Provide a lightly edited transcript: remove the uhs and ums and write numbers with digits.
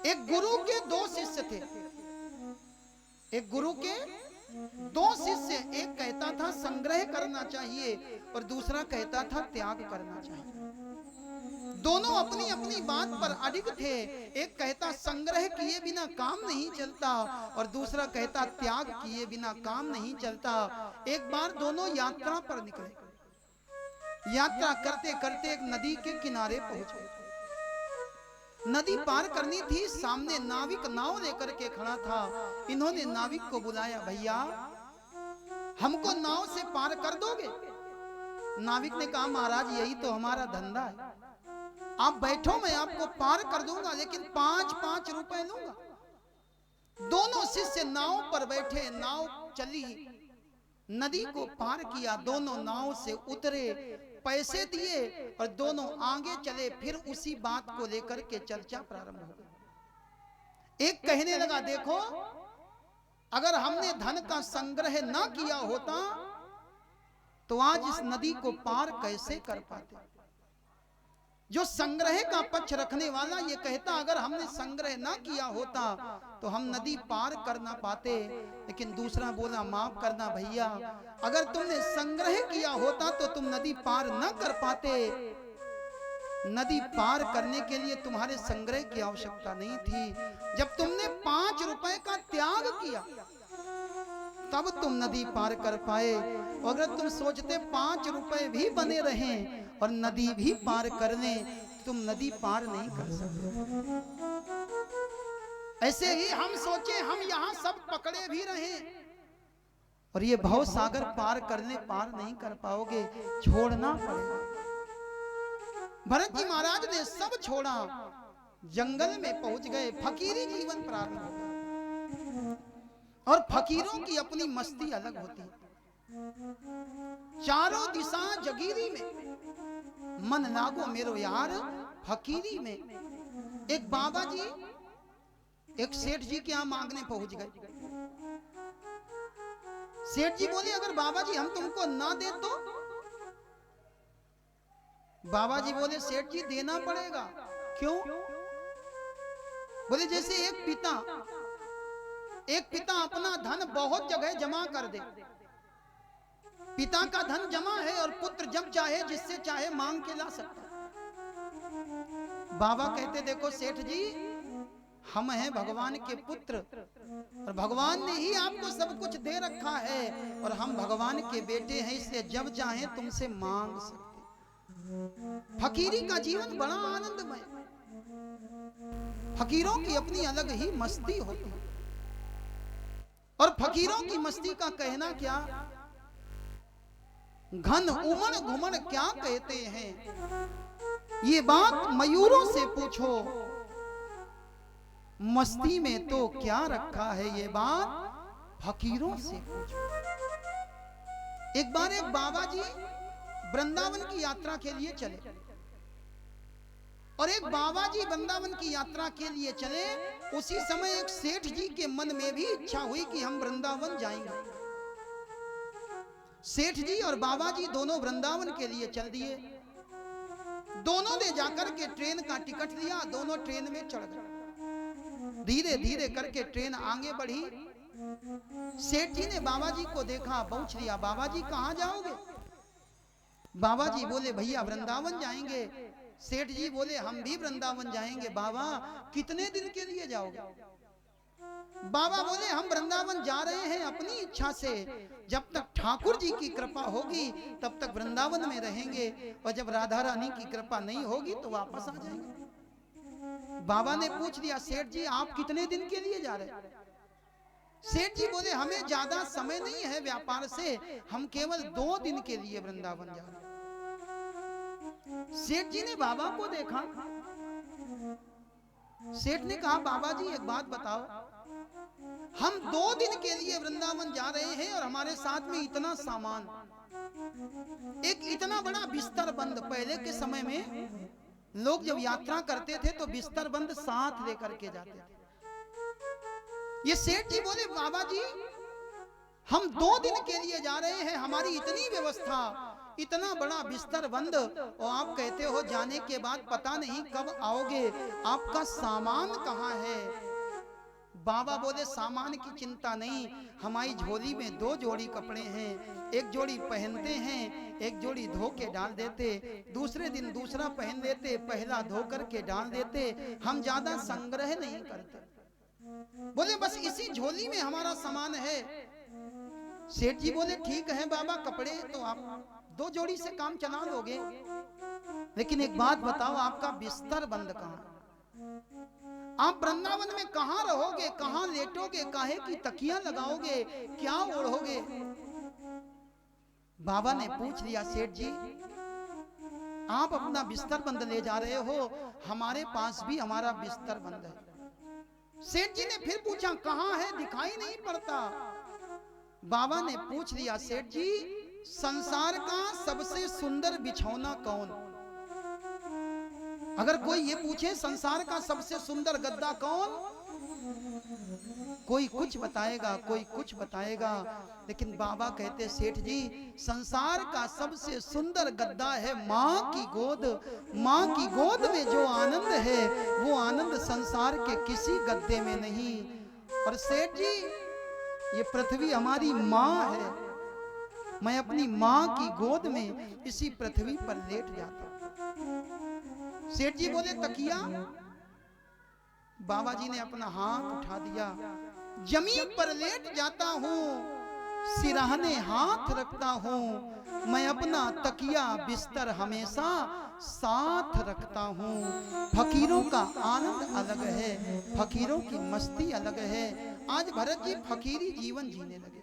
एक गुरु के दो शिष्य थे। एक गुरु के दो शिष्य, एक कहता था संग्रह करना चाहिए और दूसरा कहता था त्याग करना चाहिए। दोनों अपनी अपनी बात पर अडिग थे। एक कहता संग्रह किए बिना काम नहीं चलता और दूसरा कहता त्याग किए बिना काम नहीं चलता। एक बार दोनों यात्रा पर निकले। यात्रा करते करते एक नदी के किनारे पहुंच गए। नदी पार करनी थी। सामने नाविक नाव लेकर के खड़ा था। इन्होंने नाविक को बुलाया, भैया हमको नाव से पार कर दोगे? नाविक ने कहा, महाराज यही तो हमारा धंधा है, आप बैठो मैं आपको पार कर दूंगा, लेकिन 5-5 रुपए लूंगा। दोनों शिष्य नाव पर बैठे, नाव चली, नदी को पार किया, दोनों नाव से उतरे, पैसे दिए और दोनों आगे चले। फिर उसी बात को लेकर के चर्चा प्रारंभ हो गई। एक कहने लगा, देखो अगर हमने धन का संग्रह ना किया होता तो आज इस नदी को पार कैसे कर पाते। जो संग्रह का पक्ष रखने वाला ये कहता, अगर हमने संग्रह ना किया होता तो हम नदी पार कर ना पाते। लेकिन दूसरा बोला, माफ करना भैया, अगर तुमने संग्रह किया होता तो तुम नदी पार ना कर पाते। नदी पार करने के लिए तुम्हारे संग्रह की आवश्यकता नहीं थी। जब तुमने 5 रुपए का त्याग किया तब तुम नदी पार कर पाए। अगर तुम सोचते 5 रुपए भी बने रहें और नदी भी पार कर लें, तुम नदी पार नहीं कर सकते। ऐसे ही हम सोचे हम यहां सब पकड़े भी रहें और ये भव सागर पार करने पार नहीं कर पाओगे, छोड़ना पड़ेगा। भरत जी महाराज ने सब छोड़ा, जंगल में पहुंच गए, फकीरी जीवन प्रारंभ हो गया। और फकीरों की अपनी मस्ती अलग होती है। चारों दिशा जगीरी में, मन लागो मेरो यार फकीरी में। एक बाबा जी एक सेठ जी के यहां मांगने पहुंच गए। सेठ जी बोले, अगर बाबा जी हम तुमको ना दे तो? बाबा जी बोले, सेठ जी देना पड़ेगा। क्यों? बोले, जैसे एक पिता अपना धन बहुत जगह जमा कर दे, पिता का धन जमा है और पुत्र जब चाहे जिससे चाहे मांग के ला सकता। बाबा कहते, देखो सेठ जी, हम हैं भगवान के पुत्र और भगवान ने ही आपको सब कुछ दे रखा है और हम भगवान के बेटे हैं, इसलिए जब चाहे तुमसे मांग सकते। फकीरी का जीवन बड़ा आनंदमय। फकीरों की अपनी अलग ही मस्ती होती है। और फकीरों की मस्ती का कहना क्या, घन उमड़ घुमड़ क्या कहते हैं, ये बात मयूरों से पूछो, मस्ती में तो क्या रखा है, ये बात फकीरों से पूछो। एक बार एक बाबा जी वृंदावन की यात्रा के लिए चले और एक बाबा जी वृंदावन की यात्रा के लिए चले। उसी समय एक सेठ जी के मन में भी इच्छा हुई कि हम वृंदावन जाएंगे। सेठ जी और बाबा जी दोनों वृंदावन के लिए चल दिए। दोनों ने जाकर के ट्रेन का टिकट लिया, दोनों ट्रेन में चढ़ गए। धीरे धीरे करके ट्रेन आगे बढ़ी। सेठ जी ने बाबा जी को देखा, पूछ लिया, बाबा जी कहां जाओगे? बाबा जी बोले, भैया वृंदावन जाएंगे। सेठ जी बोले, हम भी वृंदावन जाएंगे। बाबा कितने दिन के लिए जाओगे? बाबा बोले, हम वृंदावन जा रहे हैं अपनी इच्छा से, जब तक ठाकुर जी की कृपा होगी तब तक वृंदावन में रहेंगे और जब राधा रानी की कृपा नहीं होगी तो वापस आ जाएंगे। बाबा ने पूछ लिया, सेठ जी आप कितने दिन के लिए जा रहे हैं? सेठ जी बोले, हमें ज्यादा समय नहीं है व्यापार से, हम केवल 2 दिन के लिए वृंदावन जा रहे हैं। सेठ जी ने बाबा को देखा। सेठ ने कहा, बाबा जी एक बात बताओ, हम 2 दिन के लिए वृंदावन जा रहे हैं और हमारे साथ में इतना सामान, एक इतना बड़ा बिस्तर बंद। पहले के समय में लोग जब यात्रा करते थे तो बिस्तर बंद साथ लेकर के जाते थे। ये सेठ जी बोले, बाबा जी हम 2 दिन के लिए जा रहे हैं, हमारी इतनी व्यवस्था, इतना बड़ा बिस्तर बंद, और आप कहते हो जाने के बाद पता नहीं कब आओगे, आपका सामान कहाँ है? बाबा बोले सामान की चिंता नहीं, हमारी झोली में 2 जोड़ी कपड़े हैं, एक जोड़ी पहनते हैं, एक जोड़ी धो के डाल देते, दूसरे दिन दूसरा पहन लेते, पहला धो करके डाल देते, हम ज्यादा संग्रह नहीं करते। बोले बस इसी झोली में हमारा सामान है। सेठ जी बोले ठीक है बाबा, कपड़े तो आप 2 जोड़ी से काम चला लोगे, लेकिन एक बात बताओ, आपका बिस्तर बंद कहाँ? आप वृंदावन में कहां रहोगे, कहां लेटोगे, काहे की तकिया लगाओगे, क्या ओढ़ोगे? बाबा ने पूछ लिया, सेठ जी आप अपना बिस्तर बंद ले जा रहे हो, हमारे पास भी हमारा बिस्तर बंद है। सेठ जी ने फिर पूछा कहां है, दिखाई नहीं पड़ता। बाबा ने पूछ लिया, सेठ जी संसार का सबसे सुंदर बिछौना कौन? अगर कोई ये पूछे संसार का सबसे सुंदर गद्दा कौन, कोई कुछ बताएगा, कोई कुछ बताएगा, लेकिन बाबा कहते सेठ जी संसार का सबसे सुंदर गद्दा है माँ की गोद। माँ की गोद में जो आनंद है वो आनंद संसार के किसी गद्दे में नहीं। और सेठ जी ये पृथ्वी हमारी माँ है, मैं अपनी माँ की गोद में इसी पृथ्वी पर लेट जाता हूं। सेठ जी बोले तकिया? बाबा जी ने अपना हाथ उठा दिया, जमीन पर लेट जाता हूँ, सिरहाने हाथ रखता हूँ, मैं अपना तकिया बिस्तर हमेशा साथ रखता हूँ। फकीरों का आनंद अलग है, फकीरों की मस्ती अलग है। आज भरत जी फकीरी जीवन जीने लगे।